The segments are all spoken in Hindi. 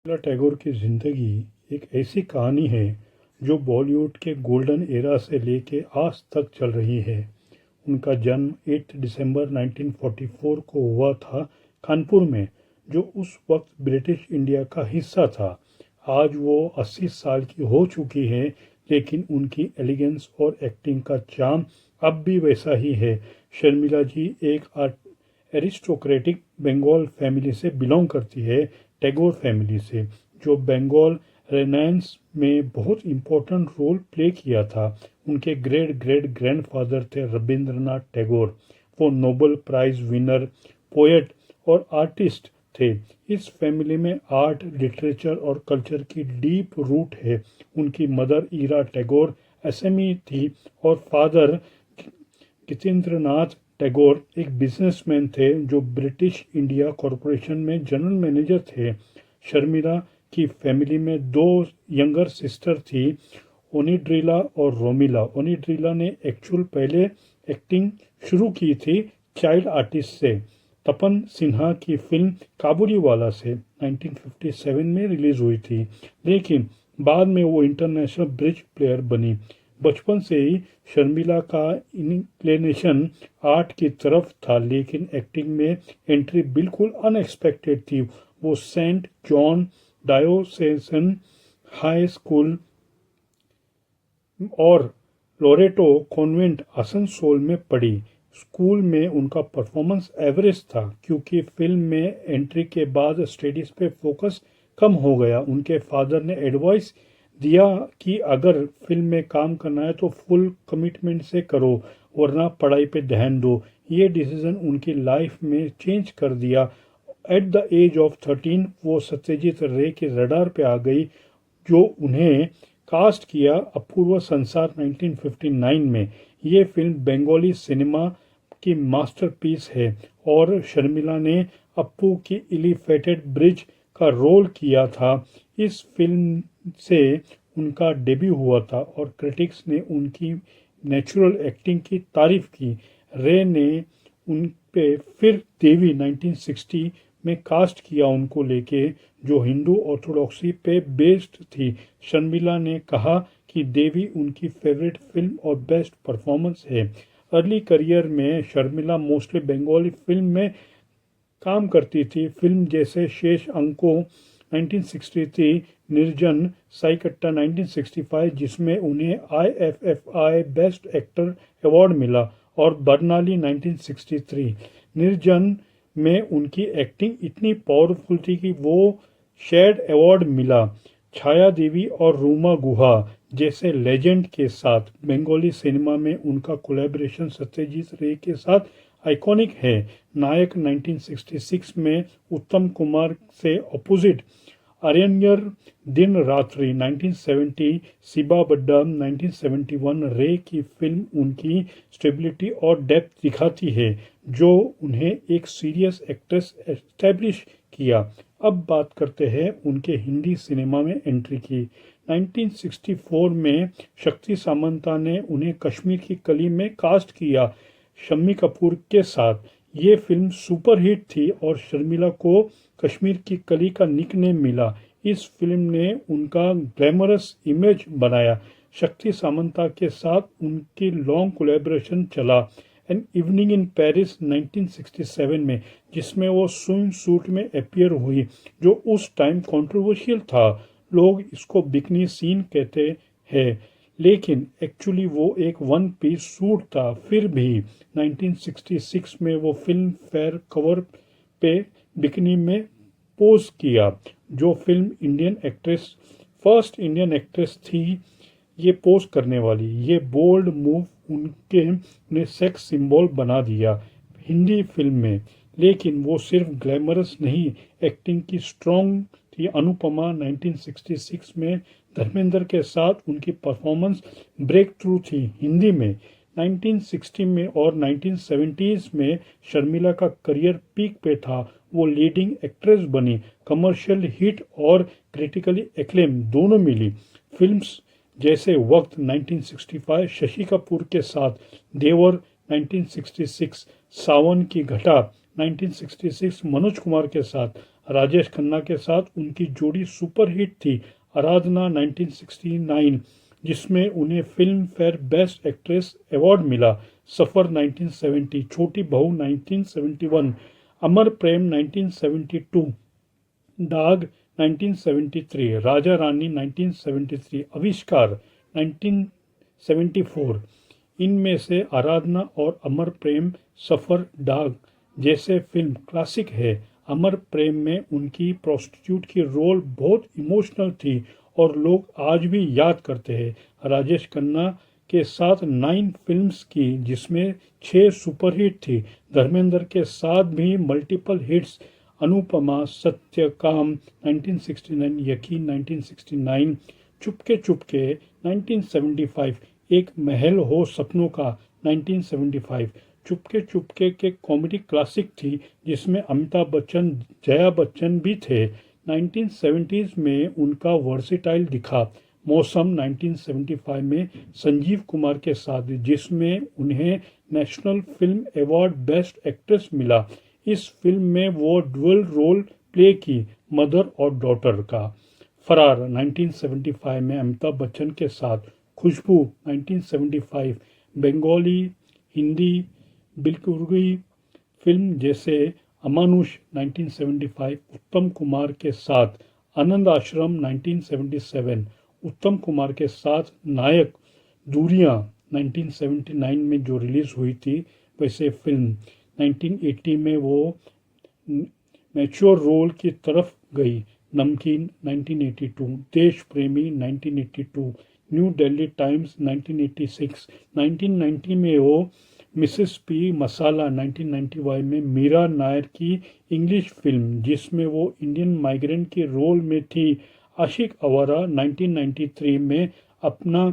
रवींद्रनाथ टैगोर की ज़िंदगी एक ऐसी कहानी है जो बॉलीवुड के गोल्डन एरा से लेके आज तक चल रही है। उनका जन्म 8 दिसंबर 1944 को हुआ था कानपुर में, जो उस वक्त ब्रिटिश इंडिया का हिस्सा था। आज वो 80 साल की हो चुकी है, लेकिन उनकी एलिगेंस और एक्टिंग का चार्म अब भी वैसा ही है। शर्मिला जी एक एरिस्टोक्रेटिक बंगाल फैमिली से बिलोंग करती है, टैगोर फैमिली से, जो बंगाल रेनेसांस में बहुत इम्पोर्टेंट रोल प्ले किया था। उनके ग्रेट ग्रेट ग्रैंडफादर थे रविंद्रनाथ टैगोर। वो नोबेल प्राइज विनर, पोएट और आर्टिस्ट थे। इस फैमिली में आर्ट, लिटरेचर और कल्चर की डीप रूट है। उनकी मदर ईरा टैगोर असमी थी और फादर गितेंद्रनाथ टैगोर एक बिजनेसमैन थे जो ब्रिटिश इंडिया कॉरपोरेशन में जनरल मैनेजर थे। शर्मिला की फैमिली में दो यंगर सिस्टर थी, ओनिड्रिला और रोमिला। ओनिड्रिला ने एक्चुअल पहले एक्टिंग शुरू की थी चाइल्ड आर्टिस्ट से, तपन सिन्हा की फिल्म काबुलीवाला से 1957 में रिलीज हुई थी, लेकिन बाद में वो इंटरनेशनल ब्रिज प्लेयर बनी। बचपन से ही शर्मिला का इंक्लिनेशन आर्ट की तरफ था, लेकिन एक्टिंग में एंट्री बिल्कुल अनएक्सपेक्टेड थी। वो saint John diocesan high school और लोरेटो कॉन्वेंट आसनसोल में पढ़ी। स्कूल में उनका परफॉर्मेंस एवरेज था, क्योंकि फिल्म में एंट्री के बाद स्टडीज पे फोकस कम हो गया। उनके फादर ने एडवाइस दिया कि अगर फिल्म में काम करना है तो फुल कमिटमेंट से करो, वरना पढ़ाई पे ध्यान दो। ये डिसीजन उनकी लाइफ में चेंज कर दिया। एट द एज ऑफ 13 वो सत्यजीत रे के रडार पे आ गई, जो उन्हें कास्ट किया अपूर्व संसार 1959 में। ये फिल्म बंगाली सिनेमा की मास्टरपीस है और शर्मिला ने अप्पू की एलिवेटेड ब्रिज का रोल किया था। इस फिल्म से उनका डेब्यू हुआ था और क्रिटिक्स ने उनकी नेचुरल एक्टिंग की तारीफ की। रे ने उन पे फिर देवी 1960 में कास्ट किया उनको लेके, जो हिंदू ऑर्थोडॉक्सी पे बेस्ड थी। शर्मिला ने कहा कि देवी उनकी फेवरेट फिल्म और बेस्ट परफॉर्मेंस है। अर्ली करियर में शर्मिला मोस्टली बंगाली फिल्म में काम करती थी। फिल्म जैसे शेष अंको 1963, निर्जन, साई कट्टा 1965, जिसमें उन्हें IFFI बेस्ट एक्टर अवार्ड मिला, और बर्नाली 1963। निर्जन में उनकी एक्टिंग इतनी पावरफुल थी कि वो शेड अवार्ड मिला। छाया देवी और रूमा गुहा जैसे लेजेंड के साथ बंगाली सिनेमा में उनका कोलैबोरेशन सत्यजीत रे के साथ आइकॉनिक है। नायक 1966 में उत्तम कुमार से अपोजिट, अरण्यर दिन रात्रि 1970, सिबा बड्डा 1971। रे की फिल्म उनकी स्टेबिलिटी और डेप्थ दिखाती है, जो उन्हें एक सीरियस एक्ट्रेस एस्टेब्लिश किया। अब बात करते हैं उनके हिंदी सिनेमा में एंट्री की। 1964 में शक्ति सामंता ने उन्हें कश्मीर की कली में कास्ट किया शम्मी कपूर के साथ। ये फिल्म सुपरहिट थी और शर्मिला को कश्मीर की कली का निकनेम मिला। इस फिल्म ने उनका ग्लैमरस इमेज बनाया। शक्ति सामंता के साथ उनकी लॉन्ग कोलैबोरेशन चला एन इवनिंग इन पेरिस 1967 में, जिसमें वो स्विम सूट में अपीयर हुई, जो उस टाइम कंट्रोवर्शियल था। लोग इसको बिकनी सीन कहते हैं, लेकिन एक्चुअली वो एक वन पीस सूट था। फिर भी 1966 में वो फिल्म फेयर कवर पे बिकनी में पोज किया, जो film Indian actress, first Indian actress थी ये पोज करने वाली। ये बोल्ड मूव उनके ने सेक्स सिंबल बना दिया हिंदी फिल्म में, लेकिन वो सिर्फ ग्लैमरस नहीं, एक्टिंग की स्ट्रॉन्ग थी। अनुपमा 1966 में धर्मेंद्र के साथ उनकी परफॉर्मेंस ब्रेक थ्रू थी हिंदी में। 1960 में और 1970s में शर्मिला का करियर पीक पे था। वो लीडिंग एक्ट्रेस बनी, कमर्शियल हिट और क्रिटिकली एक्लेम दोनों मिली। फिल्म्स जैसे वक्त 1965 शशि कपूर के साथ, देवर 1966, सावन की घटा 1966 मनोज कुमार के साथ, राजेश खन्ना के साथ उनकी जोड़ी सुपरहिट थी आराधना 1969, जिसमें उन्हें film fair best actress award मिला। सफर 1970, छोटी बहू 1971, अमर प्रेम 1972, दाग 1973, राजा रानी 1973, आविष्कार 1974। इनमें से आराधना और अमर प्रेम, सफर, दाग जैसे फिल्म क्लासिक है। अमर प्रेम में उनकी प्रोस्टिट्यूट की रोल बहुत इमोशनल थी और लोग आज भी याद करते हैं। राजेश खन्ना के साथ 9 फिल्म्स की, जिसमें 6 सुपरहिट थी। धर्मेंद्र के साथ भी मल्टीपल हिट्स, अनुपमा, सत्यकाम 1969, यकीन 1969, चुपके चुपके 1975, एक महल हो सपनों का 1975। चुपके चुपके के कॉमेडी क्लासिक थी जिसमें अमिताभ बच्चन, जया बच्चन भी थे। 1970s में उनका वर्सेटाइल दिखा। मौसम 1975 में संजीव कुमार के साथ, जिसमें उन्हें national film award best actress मिला। इस फिल्म में वो डुअल रोल प्ले की, मदर और डॉटर का। फरार 1975 में अमिताभ बच्चन के साथ। खुशबू 1975, बंगाली, हिंदी, बिल्कुल फिल्म जैसे अमानुष 1975, उत्तम कुमार के साथ। आनंद आश्रम 1977, उत्तम कुमार के साथ। नायक, दूरियां 1979 में जो रिलीज हुई थी वैसे फिल्म। 1980 में वो मैच्योर रोल की तरफ गई। नमकीन 1982, देश प्रेमी 1982, न्यू दिल्ली टाइम्स 1986। 1990 में वो मिसेस पी मसाला 1991 में मीरा नायर की इंग्लिश फिल्म, जिसमें वो इंडियन माइग्रेंट के रोल में थी। आशिक आवारा 1993 में अपना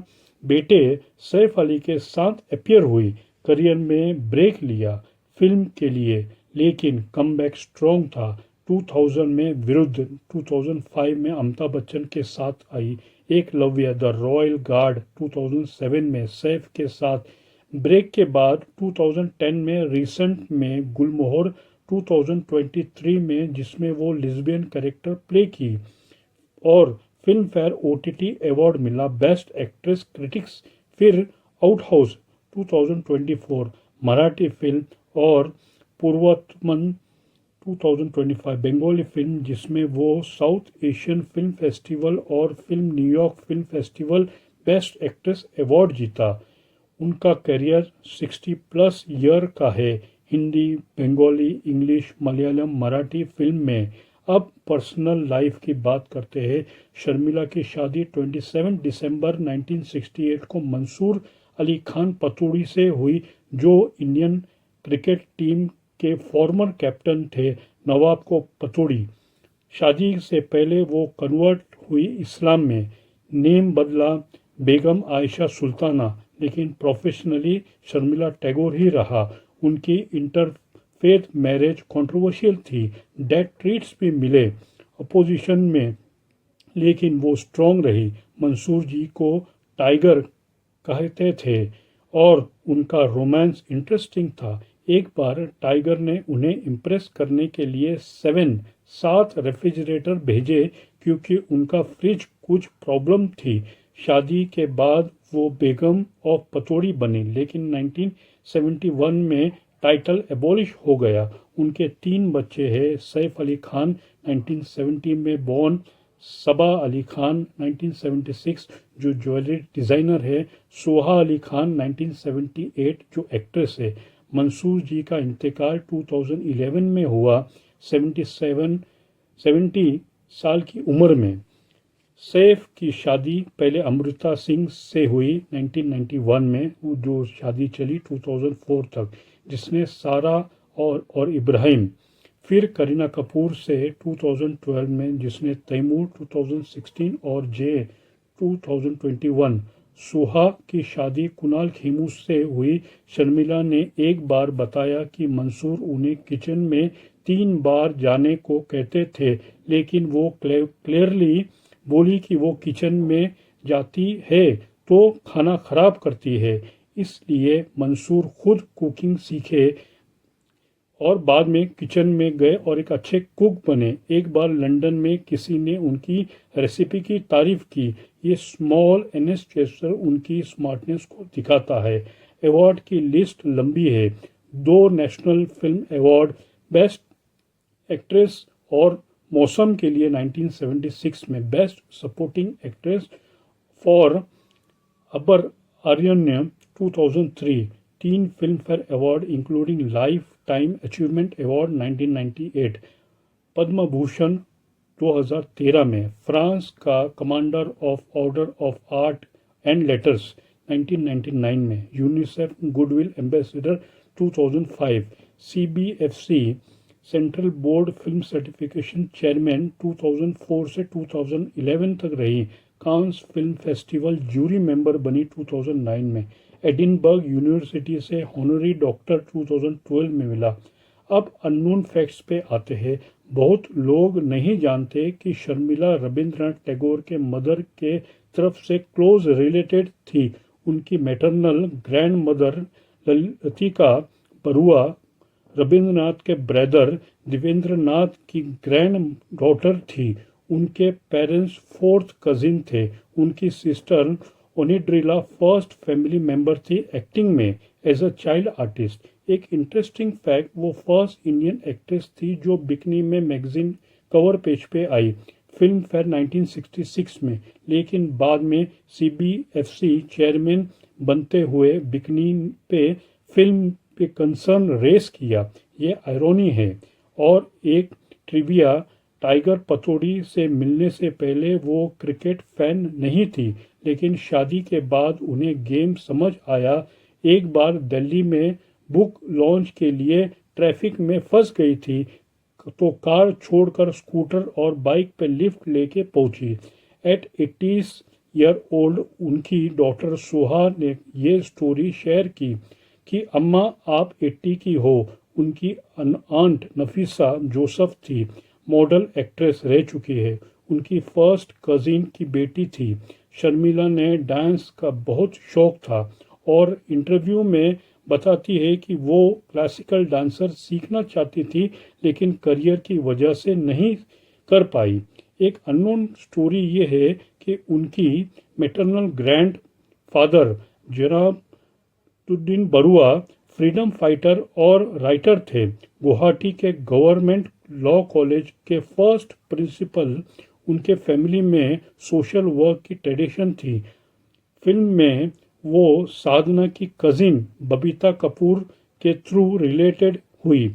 बेटे सैफ अली के साथ अपीयर हुई। करियर में ब्रेक लिया फिल्म के लिए, लेकिन कमबैक स्ट्रॉन्ग था। 2000 में विरुद्ध, 2005 में अमिताभ बच्चन के साथ आई एकलव्य द रॉयल गार्ड, 2007 में सैफ के साथ। ब्रेक के बाद 2010 में रिसेंट में गुलमोहर 2023 में, जिसमें वो लिस्बियन कैरेक्टर प्ले की, और फिल्म फेयर ओटीटी अवार्ड मिला बेस्ट एक्ट्रेस क्रिटिक्स। फिर आउट हाउस 2024 मराठी फिल्म, और पूर्वोत्तमन 2025 बंगाली फिल्म, जिसमें वो साउथ एशियन फिल्म फेस्टिवल और film New York film festival best actress award जीता। उनका करियर 60+ ईयर का है हिंदी, बंगाली, इंग्लिश, मलयालम, मराठी फिल्म में। अब पर्सनल लाइफ की बात करते हैं। शर्मिला की शादी 27 दिसंबर 1968 को मंसूर अली खान पतौड़ी से हुई, जो इंडियन क्रिकेट टीम के फॉर्मर कैप्टन थे। नवाब को पतौड़ी। शादी से पहले वो कन्वर्ट हुई इस्लाम में, नेम बदला बेगम आयशा सुल्ताना, लेकिन प्रोफेशनली शर्मिला टैगोर ही रहा। उनकी इंटरफेथ मैरिज कंट्रोवर्शियल थी, डेथ थ्रेट्स भी मिले अपोजिशन में, लेकिन वो स्ट्रॉन्ग रही। मंसूर जी को टाइगर कहते थे और उनका रोमांस इंटरेस्टिंग था। एक बार टाइगर ने उन्हें इम्प्रेस करने के लिए 7 रेफ्रिजरेटर भेजे, क्योंकि उनका फ्रिज कुछ प्रॉब्लम थी। शादी के बाद वो बेगम ऑफ पतौड़ी बनी, लेकिन 1971 में टाइटल एबॉलिश हो गया। उनके 3 बच्चे हैं। सैफ अली खान 1970 में बॉर्न, सबा अली खान 1976 जो ज्वेलरी डिज़ाइनर है, सोहा अली खान 1978 जो एक्ट्रेस है। मंसूर जी का इंतकाल 2011 में हुआ, 70 साल की उम्र में। सैफ की शादी पहले अमृता सिंह से हुई 1991 में, जो शादी चली 2004 तक, जिसने सारा और इब्राहिम। फिर करीना कपूर से 2012 में, जिसने तैमूर 2016 और जे 2021। सुहा की शादी कुणाल खेमू से हुई। शर्मिला ने एक बार बताया कि मंसूर उन्हें किचन में 3 बार जाने को कहते थे, लेकिन वो क्लियरली बोली कि वो किचन में जाती है तो खाना खराब करती है, इसलिए मंसूर खुद कुकिंग सीखे। और बाद में किचन में गए और एक अच्छे कुक बने। एक बार लंदन में किसी ने उनकी रेसिपी की तारीफ की। ये स्मॉल एनेस्ट जेस्चर उनकी स्मार्टनेस को दिखाता है। अवार्ड की लिस्ट लंबी है। 2 national film award, best actress और मौसम के लिए 1976 में, best supporting actress for Abar Aranye 2003, 3 Filmfare award including lifetime achievement award 1998, Padma Bhushan 2013 में, फ्रांस का commander of order of art and letters 1999 में, UNICEF goodwill ambassador 2005, CBFC central board film certification chairman 2004 से 2011 तक रही। Cannes film festival jury member बनी 2009 में। एडिनबर्ग यूनिवर्सिटी से हॉनरी डॉक्टर 2012 में मिला। अब अननोन फैक्ट्स पे आते हैं। बहुत लोग नहीं जानते कि शर्मिला रविंद्रनाथ टैगोर के मदर के तरफ से क्लोज रिलेटेड थी। उनकी maternal grand mother Latika Barua Rabindranath के ब्रदर देवेंद्रनाथ की ग्रैंड डॉटर थी। उनके पेरेंट्स 4th कजिन थे। उनकी सिस्टर ओनिड्रिला फर्स्ट फैमिली मेंबर थी एक्टिंग में एज अ चाइल्ड आर्टिस्ट। एक इंटरेस्टिंग फैक्ट, वो फर्स्ट इंडियन एक्ट्रेस थी जो बिकनी में मैगजीन कवर पेज पे आई फिल्म फेयर 1966 में, लेकिन बाद में CBFC चेयरमैन बनते हुए बिकनी पे फिल्म पे कंसर्न रेस किया। ये आयरनी है। और एक ट्रिविया, टाइगर पतौड़ी से मिलने से पहले वो क्रिकेट फैन नहीं थी, लेकिन शादी के बाद उन्हें गेम समझ आया। एक बार दिल्ली में बुक लॉन्च के लिए ट्रैफिक में फंस गई थी तो कार छोड़कर स्कूटर और बाइक पर लिफ्ट लेके पहुंची। एट 80 ईयर ओल्ड उनकी डॉटर सुहा ने ये स्टोरी शेयर की कि अम्मा आप 80 की हो। उनकी आंट नफीसा जोसेफ थी, मॉडल एक्ट्रेस रह चुकी है। उनकी फर्स्ट कजिन की बेटी थी। शर्मिला ने डांस का बहुत शौक था और इंटरव्यू में बताती है कि वो क्लासिकल डांसर सीखना चाहती थी, लेकिन करियर की वजह से नहीं कर पाई। एक अननोन स्टोरी ये है कि उनकी maternal grandfather Janabuddin Barua freedom fighter और राइटर थे। गुवाहाटी के गवर्नमेंट लॉ कॉलेज के फर्स्ट प्रिंसिपल। उनके फैमिली में सोशल वर्क की ट्रेडिशन थी। फिल्म में वो साधना की कजिन बबीता कपूर के थ्रू रिलेटेड हुई।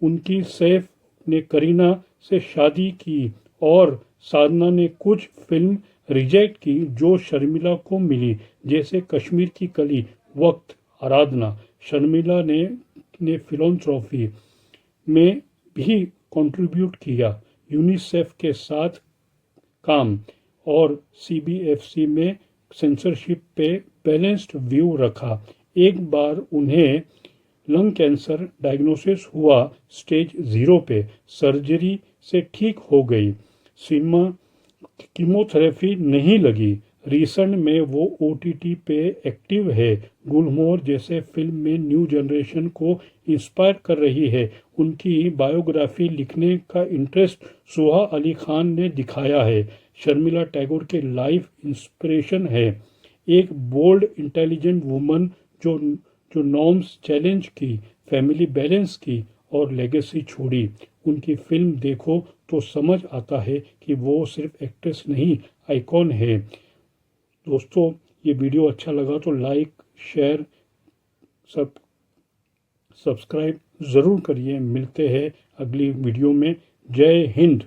उनकी सैफ ने करीना से शादी की और साधना ने कुछ फिल्म रिजेक्ट की जो शर्मिला को मिली, जैसे कश्मीर की कली, वक्त, आराधना। शर्मिला ने फिलॉन्थ्रॉफी में भी कंट्रीब्यूट किया, यूनिसेफ के साथ काम और CBFC में सेंसरशिप पे बैलेंस्ड व्यू रखा। एक बार उन्हें लंग कैंसर डायग्नोसिस हुआ स्टेज 0 पे, सर्जरी से ठीक हो गई। सिनेमा कीमोथेरेपी नहीं लगी। रिसेंट में वो OTT पे एक्टिव है। गुलमोहर जैसे फिल्म में न्यू जनरेशन को इंस्पायर कर रही है। उनकी बायोग्राफी लिखने का इंटरेस्ट सुहा अली खान ने दिखाया है। शर्मिला टैगोर के लाइफ इंस्पिरेशन है। एक बोल्ड इंटेलिजेंट वुमन जो नॉर्म्स चैलेंज की, फैमिली बैलेंस की और लेगेसी छोड़ी। उनकी फिल्म देखो तो समझ आता है कि वो सिर्फ एक्ट्रेस नहीं, आइकॉन है। दोस्तों, ये वीडियो अच्छा लगा तो लाइक, शेयर, सब्सक्राइब ज़रूर करिए। मिलते हैं अगली वीडियो में। जय हिंद।